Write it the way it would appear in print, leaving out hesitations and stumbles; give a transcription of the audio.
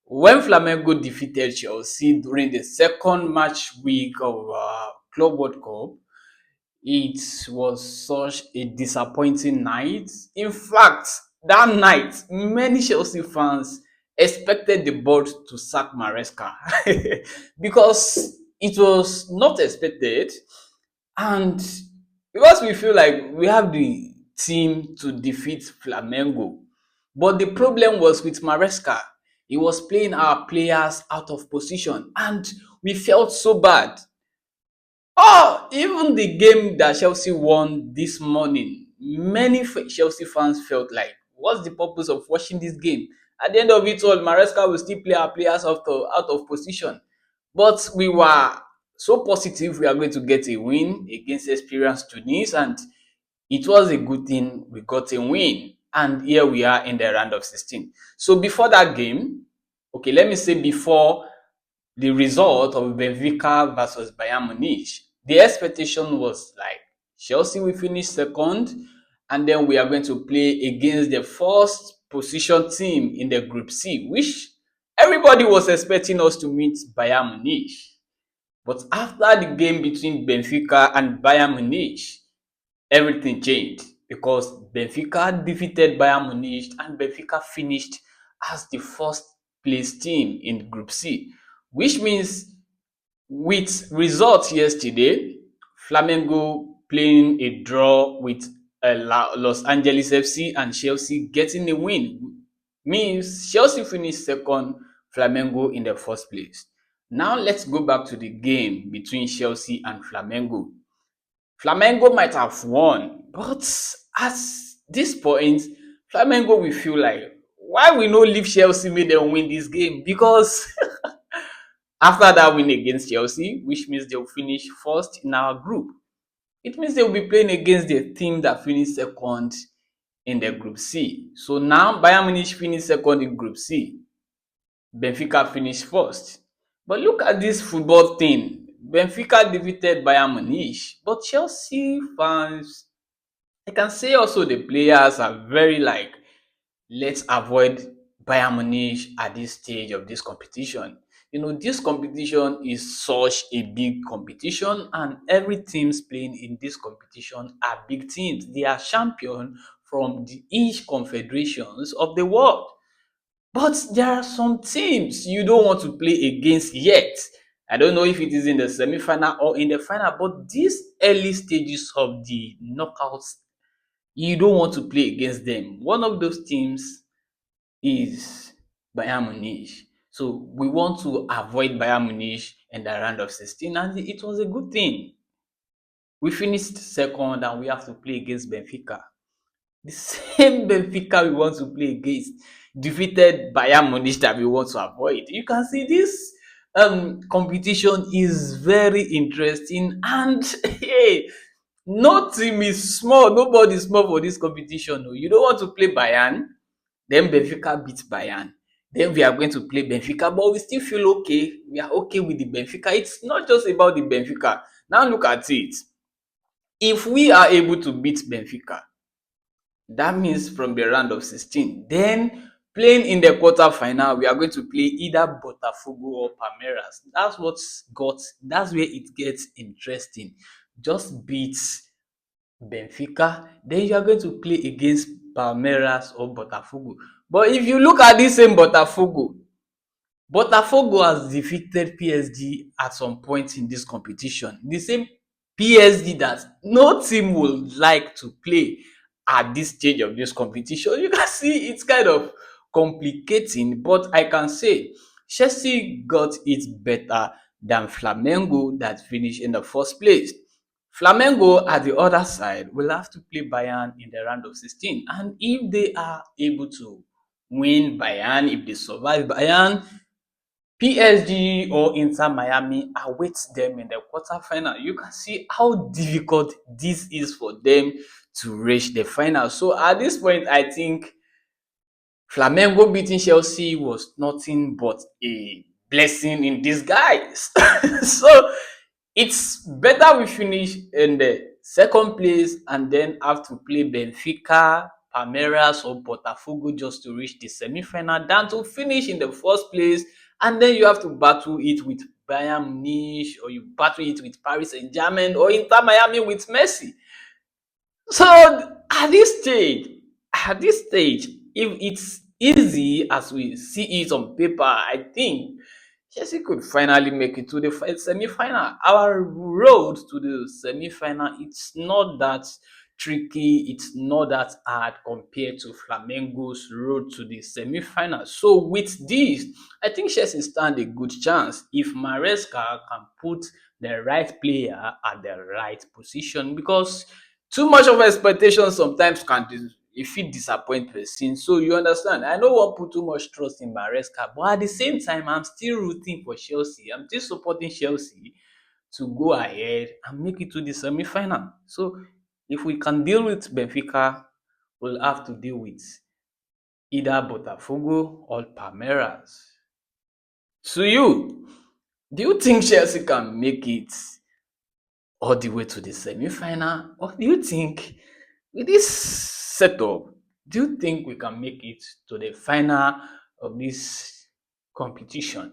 When Flamengo defeated Chelsea during the second match week of Club World Cup, it was such a disappointing night. In fact, that night, many Chelsea fans expected the board to sack Maresca because it was not expected, and because we feel like we have the team to defeat Flamengo. But the problem was with Maresca. He was playing our players out of position, and we felt so bad. Oh, even the game that Chelsea won this morning, many Chelsea fans felt like, what's the purpose of watching this game? At the end of it all, Maresca will still play our players out of position. But we were so positive we are going to get a win against experienced Tunis, and it was a good thing we got a win. And here we are in the round of 16. So before that game, okay, let me say before the result of Benfica versus Bayern Munich, the expectation was like Chelsea will finish second, and then we are going to play against the first position team in the Group C, which everybody was expecting us to meet Bayern Munich. But after the game between Benfica and Bayern Munich, everything changed because Benfica defeated Bayern Munich and Benfica finished as the first place team in Group C, which means with results yesterday, Flamengo playing a draw with Los Angeles FC and Chelsea getting a win means Chelsea finished second, Flamengo in the first place. Now let's go back to the game between Chelsea and Flamengo. Flamengo might have won, but at this point, Flamengo will feel like why we no leave Chelsea make them win this game because after that win against Chelsea, which means they'll finish first in our group, it means they'll be playing against the team that finished second in the Group C. So now Bayern Munich finished second in Group C. Benfica finished first. But look at this football thing. Benfica defeated Bayern Munich, but Chelsea fans, I can say also the players are very like, let's avoid Bayern Munich at this stage of this competition. You know, this competition is such a big competition, and every teams playing in this competition are big teams. They are champion from each confederations of the world. But there are some teams you don't want to play against yet. I don't know if it is in the semi-final or in the final, but these early stages of the knockouts, you don't want to play against them. One of those teams is Bayern Munich. So we want to avoid Bayern Munich in the round of 16, and it was a good thing. We finished second and we have to play against Benfica. The same Benfica we want to play against defeated Bayern Munich that we want to avoid. You can see this competition is very interesting, and hey, no team is small, nobody is small for this competition. Oh. You don't want to play Bayern, then Benfica beat Bayern. Then we are going to play Benfica, but we still feel okay. We are okay with the Benfica. It's not just about the Benfica. Now look at it. If we are able to beat Benfica, that means from the round of 16, then playing in the quarter final, we are going to play either Botafogo or Palmeiras. That's where it gets interesting. Just beat Benfica, then you are going to play against Palmeiras or Botafogo. But if you look at this same Botafogo, Botafogo has defeated PSG at some point in this competition. The same PSG that no team would like to play at this stage of this competition. You can see it's kind of complicating, but I can say Chelsea got it better than Flamengo that finished in the first place. Flamengo at the other side will have to play Bayern in the round of 16, and if they are able to win Bayern, if they survive Bayern, PSG or Inter Miami awaits them in the quarterfinal. You can see how difficult this is for them to reach the final. So at this point, I think Flamengo beating Chelsea was nothing but a blessing in disguise. So it's better we finish in the second place and then have to play Benfica, Palmeiras or Botafogo just to reach the semi-final than to finish in the first place, and then you have to battle it with Bayern Munich, or you battle it with Paris Saint-Germain or Inter Miami with Messi. So at this stage, if it's easy as we see it on paper, I think Chelsea could finally make it to the semi-final. Our road to the semi-final, it's not that tricky, it's not that hard compared to Flamengo's road to the semi-final. So with this, I think Chelsea stand a good chance if Maresca can put the right player at the right position, because too much of expectation sometimes can e fit disappoint person. So you understand, I no wan put too much trust in Maresca, but at the same time I'm still rooting for Chelsea. I'm still supporting Chelsea to go ahead and make it to the semi-final. So if we can deal with Benfica, we'll have to deal with either Botafogo or Palmeiras. To you, do you think Chelsea can make it all the way to the semi-final? Or do you think with this setup, do you think we can make it to the final of this competition?